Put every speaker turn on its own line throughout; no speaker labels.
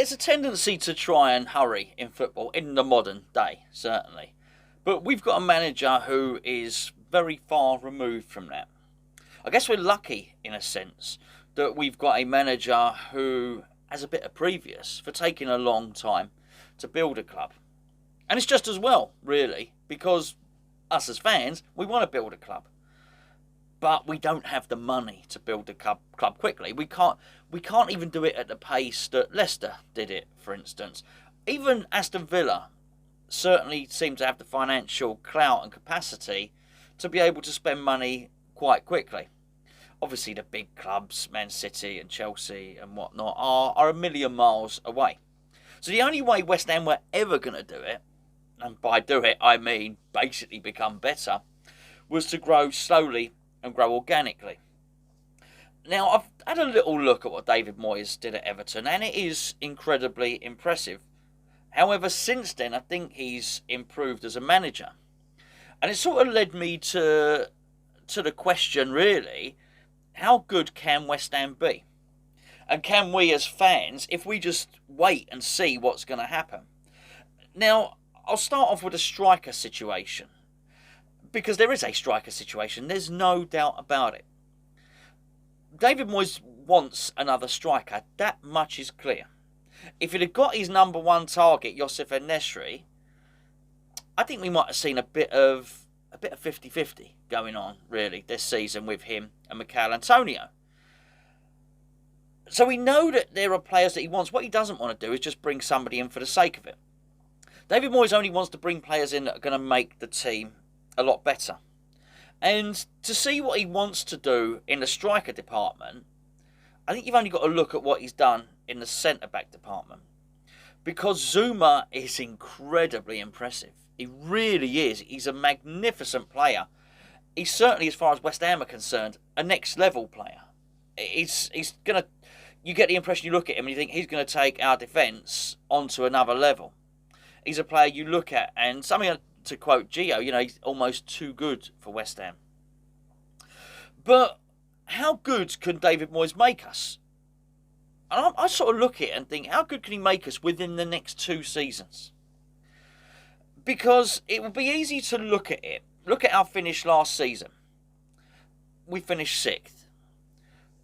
there's a tendency to try and hurry in football in the modern day, certainly. But we've got a manager who is very far removed from that. I guess we're lucky, in a sense, that we've got a manager who has a bit of previous for taking a long time to build a club. And it's just as well, really, because us as fans, we want to build a club. But we don't have the money to build a club quickly. We can't even do it at the pace that Leicester did it, for instance. Even Aston Villa certainly seem to have the financial clout and capacity to be able to spend money quite quickly. Obviously, the big clubs, Man City and Chelsea and whatnot, are a million miles away. So the only way West Ham were ever going to do it, and by do it I mean basically become better, was to grow slowly and grow organically. Now, I've had a little look at what David Moyes did at Everton, and it is incredibly impressive. However, since then, I think he's improved as a manager. And it sort of led me to the question, really, how good can West Ham be? And can we as fans, if we just wait and see what's going to happen? Now, I'll start off with a striker situation. Because there is a striker situation, there's no doubt about it. David Moyes wants another striker, that much is clear. If he'd have got his number one target, Youssef En-Nesyri, I think we might have seen a bit of 50-50 going on, really, this season with him and Mikel Antonio. So we know that there are players that he wants. What he doesn't want to do is just bring somebody in for the sake of it. David Moyes only wants to bring players in that are going to make the team a lot better. And to see what he wants to do in the striker department, I think you've only got to look at what he's done in the centre-back department. Because Zuma is incredibly impressive. He really is. He's a magnificent player. He's certainly, as far as West Ham are concerned, a next-level player. He's going to... You get the impression you look at him and you think he's going to take our defence onto another level. He's a player you look at, and something to quote Gio, he's almost too good for West Ham. But how good can David Moyes make us? And I sort of look at it and think, how good can he make us within the next 2 seasons? Because it would be easy to look at it. Look at our finish last season. We finished 6th.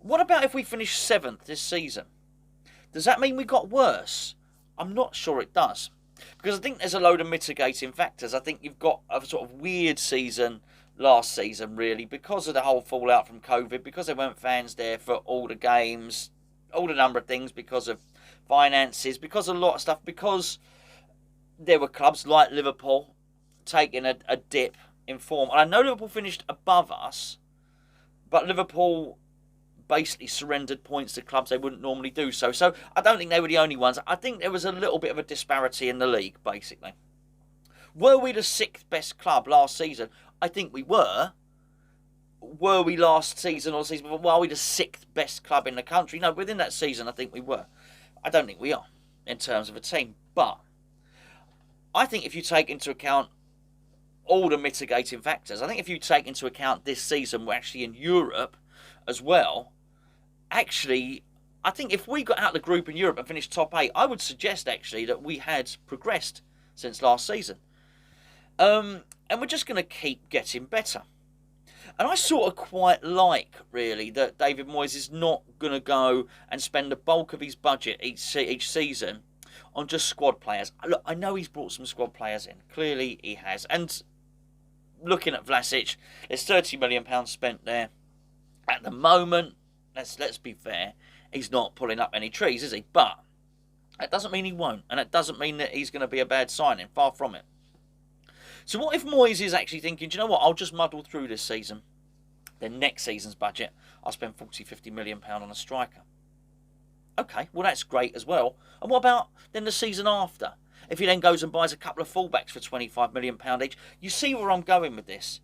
What about if we finish 7th this season? Does that mean we got worse? I'm not sure it does. Because I think there's a load of mitigating factors. I think you've got a sort of weird season last season, really, because of the whole fallout from COVID, because there weren't fans there for all the games, all the number of things, because of finances, because of a lot of stuff, because there were clubs like Liverpool taking a dip in form. And I know Liverpool finished above us, but Liverpool basically surrendered points to clubs they wouldn't normally do so. So I don't think they were the only ones. I think there was a little bit of a disparity in the league, basically. Were we the 6th best club last season? I think we were. Were we last season or the season before? Were we the 6th best club in the country? No, within that season, I think we were. I don't think we are in terms of a team. But I think if you take into account all the mitigating factors, I think if you take into account this season, we're actually in Europe as well. Actually, I think if we got out of the group in Europe and finished top 8, I would suggest actually that we had progressed since last season. And we're just going to keep getting better. And I sort of quite like, really, that David Moyes is not going to go and spend the bulk of his budget each season on just squad players. Look, I know he's brought some squad players in. Clearly he has. And looking at Vlasic, there's £30 million spent there. At the moment, let's be fair, he's not pulling up any trees, is he? But that doesn't mean he won't. And it doesn't mean that he's going to be a bad signing. Far from it. So what if Moyes is actually thinking, do you know what, I'll just muddle through this season. Then next season's budget, I'll spend £40-50 million on a striker. Okay, well that's great as well. And what about then the season after? If he then goes and buys a couple of fullbacks for £25 million each. You see where I'm going with this.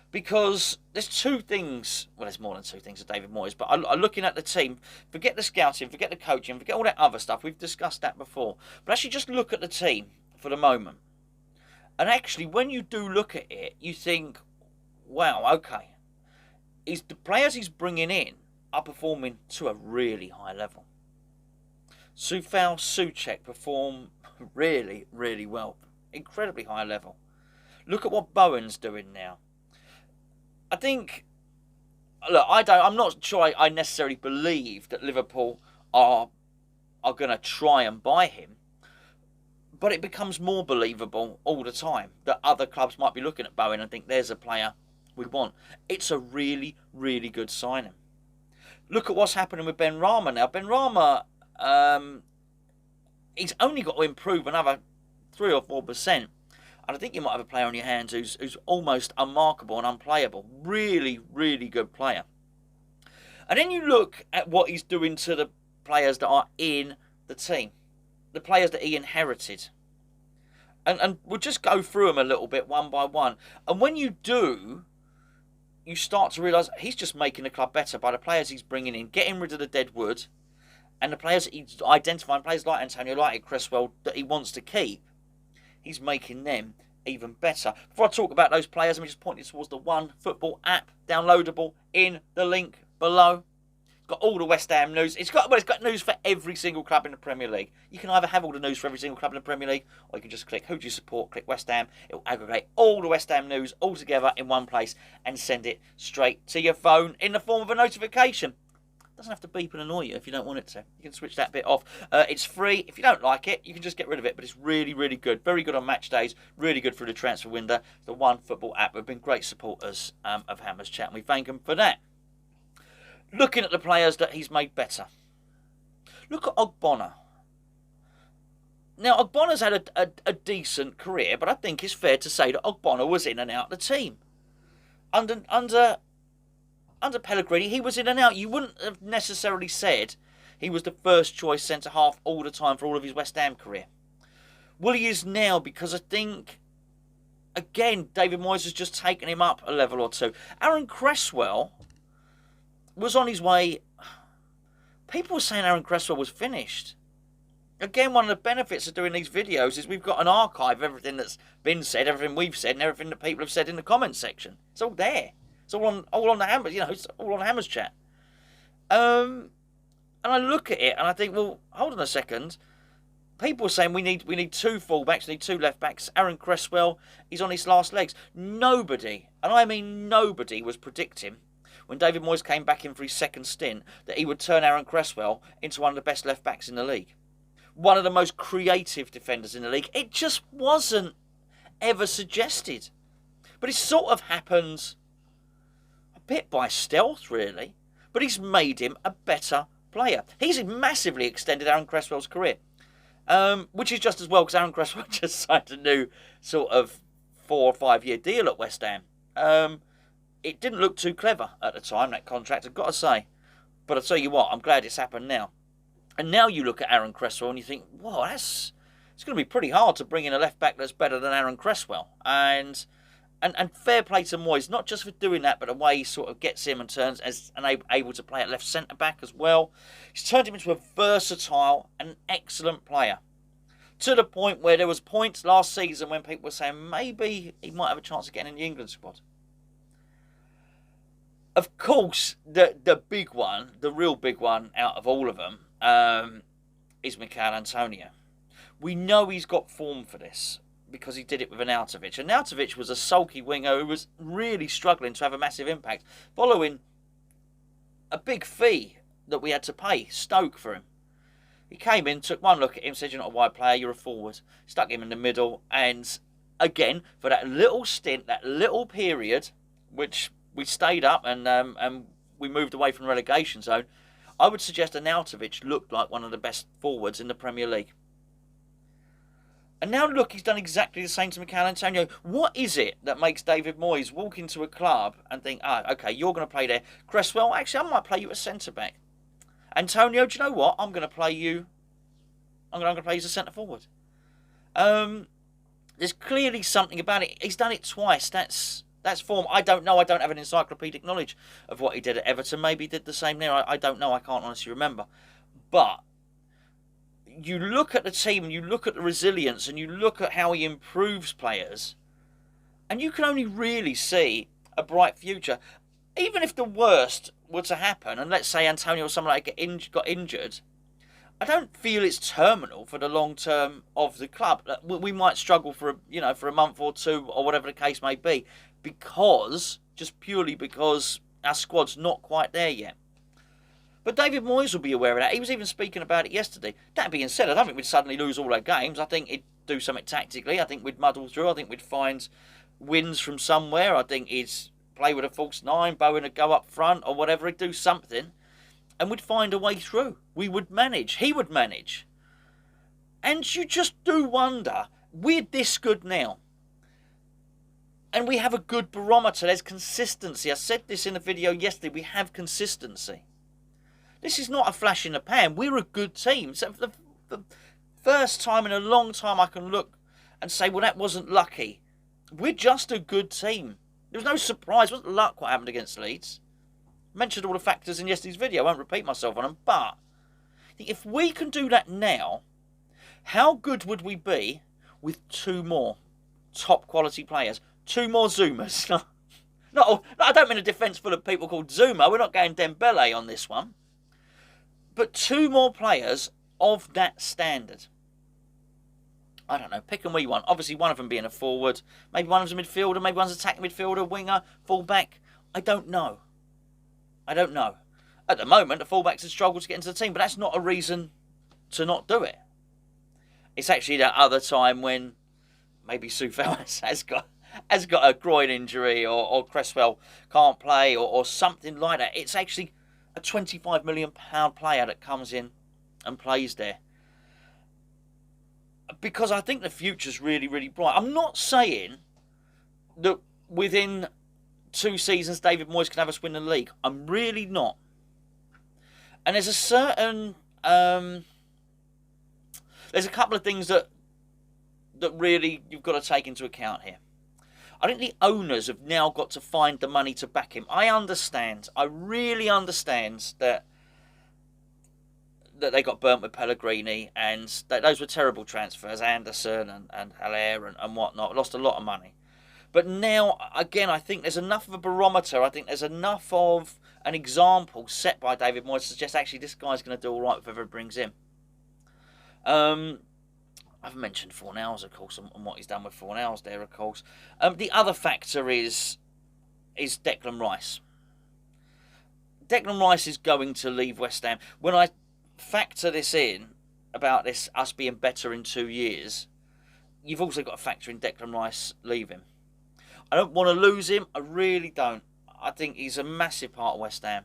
Because there's 2 things, well there's more than 2 things with David Moyes, but I'm looking at the team, forget the scouting, forget the coaching, forget all that other stuff, we've discussed that before. But actually just look at the team for the moment. And actually when you do look at it, you think, wow, okay. The players he's bringing in are performing to a really high level. Sufal Soucek perform really, really well. Incredibly high level. Look at what Bowen's doing now. I think, look, I'm not sure I necessarily believe that Liverpool are going to try and buy him. But it becomes more believable all the time that other clubs might be looking at Bowen and think there's a player we want. It's a really, really good signing. Look at what's happening with Ben Rama now. Ben Rama, he's only got to improve another 3 or 4%. And I think you might have a player on your hands who's almost unmarkable and unplayable. Really, really good player. And then you look at what he's doing to the players that are in the team. The players that he inherited. And we'll just go through them a little bit one by one. And when you do, you start to realise he's just making the club better by the players he's bringing in, getting rid of the dead wood, and the players that he's identifying, players like Antonio, like Cresswell, that he wants to keep, he's making them even better. Before I talk about those players, let me just point you towards the One Football app, downloadable in the link below. Got all the West Ham news. It's got news for every single club in the Premier League. You can either have all the news for every single club in the Premier League, or you can just click who do you support, click West Ham. It will aggregate all the West Ham news all together in one place and send it straight to your phone in the form of a notification. It doesn't have to beep and annoy you if you don't want it to. You can switch that bit off. It's free. If you don't like it, you can just get rid of it. But it's really, really good. Very good on match days. Really good through the transfer window. The One Football app have been great supporters of Hammers Chat, and we thank them for that. Looking at the players that he's made better. Look at Ogbonna. Now, Ogbonna's had a decent career, but I think it's fair to say that Ogbonna was in and out of the team. Under Pellegrini, he was in and out. You wouldn't have necessarily said he was the first choice centre-half all the time for all of his West Ham career. Well, he is now, because I think, again, David Moyes has just taken him up a level or two. Aaron Cresswell was on his way. People were saying Aaron Cresswell was finished. Again, one of the benefits of doing these videos is we've got an archive of everything that's been said, everything we've said, and everything that people have said in the comments section. It's all there. It's all on the Hammers, it's all on Hammers Chat. And I look at it and I think, well, hold on a second. People are saying we need 2 fullbacks, we need 2 left backs. Aaron Cresswell, he's on his last legs. Nobody, and I mean nobody, was predicting when David Moyes came back in for his second stint that he would turn Aaron Cresswell into one of the best left backs in the league. One of the most creative defenders in the league. It just wasn't ever suggested. But it sort of happens a bit by stealth, really. But he's made him a better player. He's massively extended Aaron Cresswell's career. Which is just as well, because Aaron Cresswell just signed a new sort of 4 or 5 year deal at West Ham. It didn't look too clever at the time, that contract, I've got to say. But I'll tell you what, I'm glad it's happened now. And now you look at Aaron Cresswell and you think, whoa, it's going to be pretty hard to bring in a left-back that's better than Aaron Cresswell. And fair play to Moyes, not just for doing that, but the way he sort of gets him and turns as able to play at left centre-back as well. He's turned him into a versatile and excellent player. To the point where there was points last season when people were saying maybe he might have a chance of getting in the England squad. Of course, the big one, the real big one out of all of them, is Mikel Antonio. We know he's got form for this because he did it with Arnautovic. Arnautovic was a sulky winger who was really struggling to have a massive impact following a big fee that we had to pay Stoke for him. He came in, took one look at him, said, "You're not a wide player, you're a forward." Stuck him in the middle, and again, for that little stint, that little period, which we stayed up and we moved away from the relegation zone, I would suggest Arnautovic looked like one of the best forwards in the Premier League. And now look, he's done exactly the same to Mikel Antonio. What is it that makes David Moyes walk into a club and think, okay, you're going to play there. Cresswell, actually, I might play you as centre-back. Antonio, do you know what? I'm going to play you as a centre-forward. There's clearly something about it. He's done it twice. That's form. I don't know. I don't have an encyclopedic knowledge of what he did at Everton. Maybe he did the same there. I don't know. I can't honestly remember. But you look at the team and you look at the resilience and you look at how he improves players, and you can only really see a bright future. Even if the worst were to happen, and let's say Antonio or someone like got injured, I don't feel it's terminal for the long term of the club. We might struggle for a month or two or whatever the case may be, just purely because our squad's not quite there yet. But David Moyes will be aware of that. He was even speaking about it yesterday. That being said, I don't think we'd suddenly lose all our games. I think he'd do something tactically. I think we'd muddle through. I think we'd find wins from somewhere. I think he'd play with a false nine, Bowen would go up front or whatever. He'd do something. And we'd find a way through. We would manage. He would manage. And you just do wonder, we're this good now. And we have a good barometer. There's consistency. I said this in a video yesterday. We have consistency. This is not a flash in the pan. We're a good team. So for the first time in a long time I can look and say, well, that wasn't lucky. We're just a good team. There was no surprise. It wasn't luck what happened against Leeds. Mentioned all the factors in yesterday's video. I won't repeat myself on them, but if we can do that now, how good would we be with 2 more top quality players? 2 more Zoomers. No, I don't mean a defence full of people called Zuma. We're not going Dembele on this one. But 2 more players of that standard. I don't know, pick and we want. Obviously one of them being a forward, maybe one of them's a midfielder, maybe one's attacking midfielder, winger, full-back. I don't know. At the moment, the fullbacks have struggled to get into the team, but that's not a reason to not do it. It's actually that other time when maybe Soufal has got a groin injury or Cresswell can't play or something like that. It's actually a £25 million player that comes in and plays there. Because I think the future's really, really bright. I'm not saying that within 2 seasons David Moyes can have us win the league. I'm really not. And there's a certain there's a couple of things that really you've got to take into account here. I think the owners have now got to find the money to back him. I really understand that they got burnt with Pellegrini and that those were terrible transfers, Anderson and Haller and whatnot, lost a lot of money. But now, again, I think there's enough of a barometer. I think there's enough of an example set by David Moyes to suggest actually this guy's going to do all right with whoever it brings in. I've mentioned Fornals, of course, and what he's done with Fornals there, of course. The other factor is Declan Rice. Declan Rice is going to leave West Ham. When I factor this in, about this us being better in 2 years, you've also got to factor in Declan Rice leaving. I don't want to lose him. I really don't. I think he's a massive part of West Ham.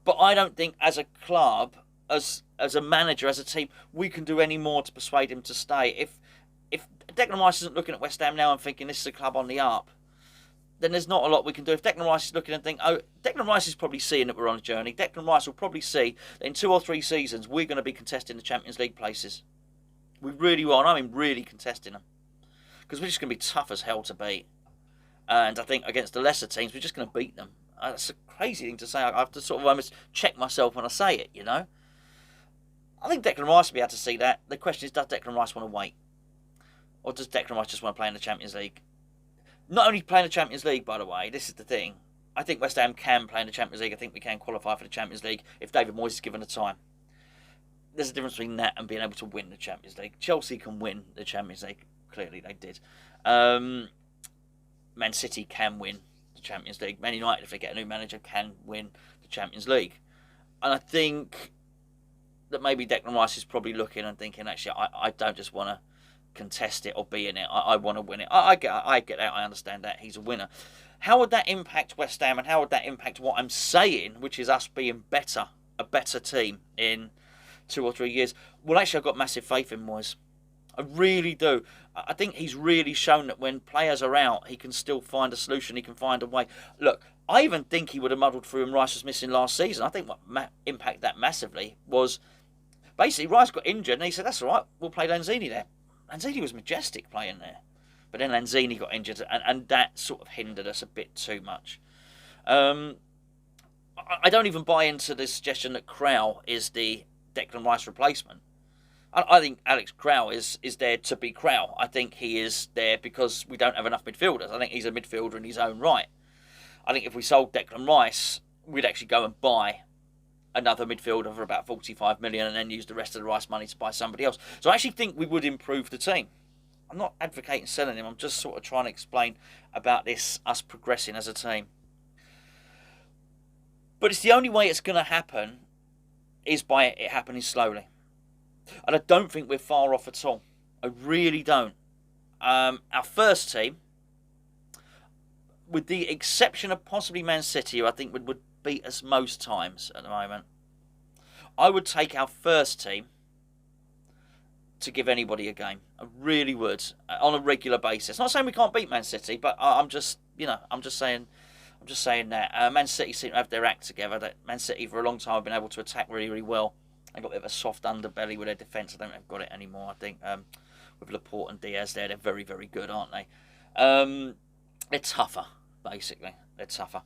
But I don't think as a club, as a manager, as a team, we can do any more to persuade him to stay. If Declan Rice isn't looking at West Ham now and thinking this is a club on the up, then there's not a lot we can do. If Declan Rice is looking and think, oh, Declan Rice is probably seeing that we're on a journey. Declan Rice will probably see that in 2 or 3 seasons we're going to be contesting the Champions League places. We really will. I mean, really contesting them. Because we're just going to be tough as hell to beat. And I think against the lesser teams, we're just going to beat them. That's a crazy thing to say. I have to sort of almost check myself when I say it, you know. I think Declan Rice will be able to see that. The question is, does Declan Rice want to wait? Or does Declan Rice just want to play in the Champions League? Not only play in the Champions League, by the way, this is the thing. I think West Ham can play in the Champions League. I think we can qualify for the Champions League if David Moyes is given the time. There's a difference between that and being able to win the Champions League. Chelsea can win the Champions League. Clearly they did. Man City can win the Champions League. Man United, if they get a new manager, can win the Champions League. And I think that maybe Declan Rice is probably looking and thinking, actually, I don't just want to contest it or be in it. I want to win it. I get that. I understand that. He's a winner. How would that impact West Ham and how would that impact what I'm saying, which is us being better, a better team in 2 or 3 years? Well, actually, I've got massive faith in Moyes. I really do. I think he's really shown that when players are out, he can still find a solution. He can find a way. Look, I even think he would have muddled through and Rice was missing last season. I think what impacted that massively was basically Rice got injured and he said, that's all right, we'll play Lanzini there. Lanzini was majestic playing there. But then Lanzini got injured and that sort of hindered us a bit too much. I don't even buy into the suggestion that Krau is the Declan Rice replacement. I think Alex Krau is there to be Krau. I think he is there because we don't have enough midfielders. I think he's a midfielder in his own right. I think if we sold Declan Rice, we'd actually go and buy another midfielder for about 45 million and then use the rest of the rice money to buy somebody else. So I actually think we would improve the team. I'm not advocating selling him. I'm just sort of trying to explain about this, us progressing as a team. But it's the only way it's going to happen is by it happening slowly. And I don't think we're far off at all. I really don't. Our first team, with the exception of possibly Man City, who I think would beat us most times at the moment, I would take our first team to give anybody a game. I really would, on a regular basis. Not saying we can't beat Man City, but I'm just saying that Man City seem to have their act together. That Man City for a long time have been able to attack really, really well. They've got a bit of a soft underbelly with their defence. I don't think they've got it anymore. I think with Laporte and Diaz there, they're very, very good, aren't they? They're tougher, basically. They're tougher.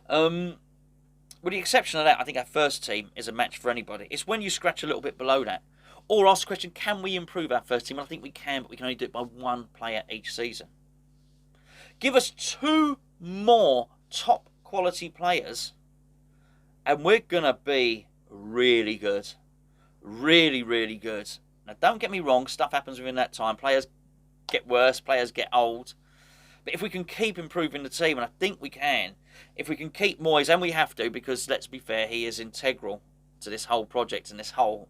With the exception of that, I think our first team is a match for anybody. It's when you scratch a little bit below that. Or ask the question, can we improve our first team? And I think we can, but we can only do it by one player each season. Give us 2 more top quality players and we're going to be really good. Really, really good. Now, don't get me wrong, stuff happens within that time. Players get worse, players get old. But if we can keep improving the team, and I think we can, if we can keep Moyes, and we have to, because let's be fair, he is integral to this whole project and this whole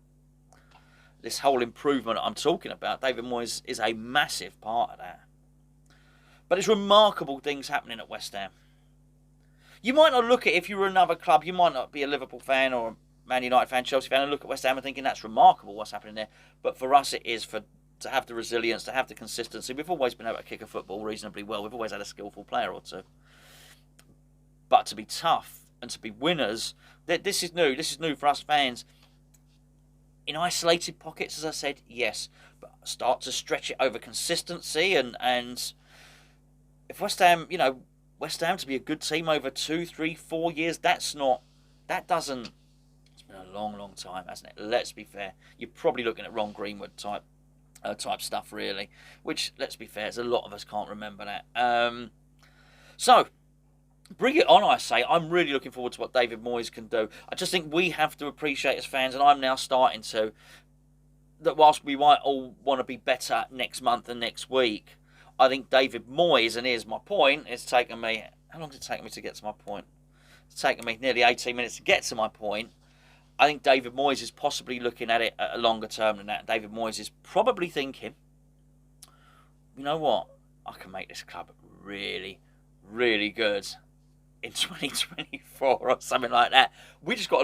improvement I'm talking about. David Moyes is a massive part of that. But it's remarkable things happening at West Ham. You might not look at it if you were another club. You might not be a Liverpool fan or a Man United fan, Chelsea fan, and look at West Ham and thinking that's remarkable what's happening there. But for us, it is to have the resilience, to have the consistency. We've always been able to kick a football reasonably well. We've always had a skillful player or two. But to be tough and to be winners, this is new. This is new for us fans. In isolated pockets, as I said, yes. But start to stretch it over consistency and if West Ham, West Ham to be a good team over 2, 3, 4 years, it's been a long, long time, hasn't it? Let's be fair. You're probably looking at Ron Greenwood type stuff, really. Which, let's be fair, a lot of us can't remember that. So, bring it on, I say. I'm really looking forward to what David Moyes can do. I just think we have to appreciate as fans, and I'm now starting to, that whilst we might all want to be better next month and next week, I think David Moyes, and here's my point, it's taken me, how long did it take me to get to my point? It's taken me nearly 18 minutes to get to my point. I think David Moyes is possibly looking at it at a longer term than that. David Moyes is probably thinking, you know what, I can make this club really, really good in 2024 or something like that. We just got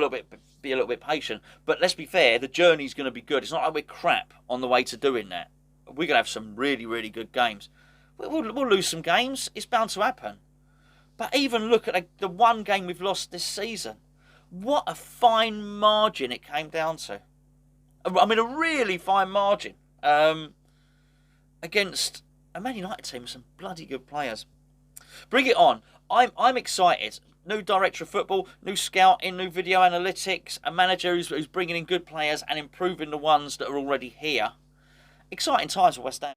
be a little bit patient. But let's be fair, the journey's going to be good. It's not like we're crap on the way to doing that. We're going to have some really, really good games. We'll lose some games. It's bound to happen. But even look at the one game we've lost this season. What a fine margin it came down to. I mean, a really fine margin. Against a Man United team with some bloody good players. Bring it on. I'm excited. New director of football, new scouting, new video analytics, a manager who's bringing in good players and improving the ones that are already here. Exciting times for West Ham.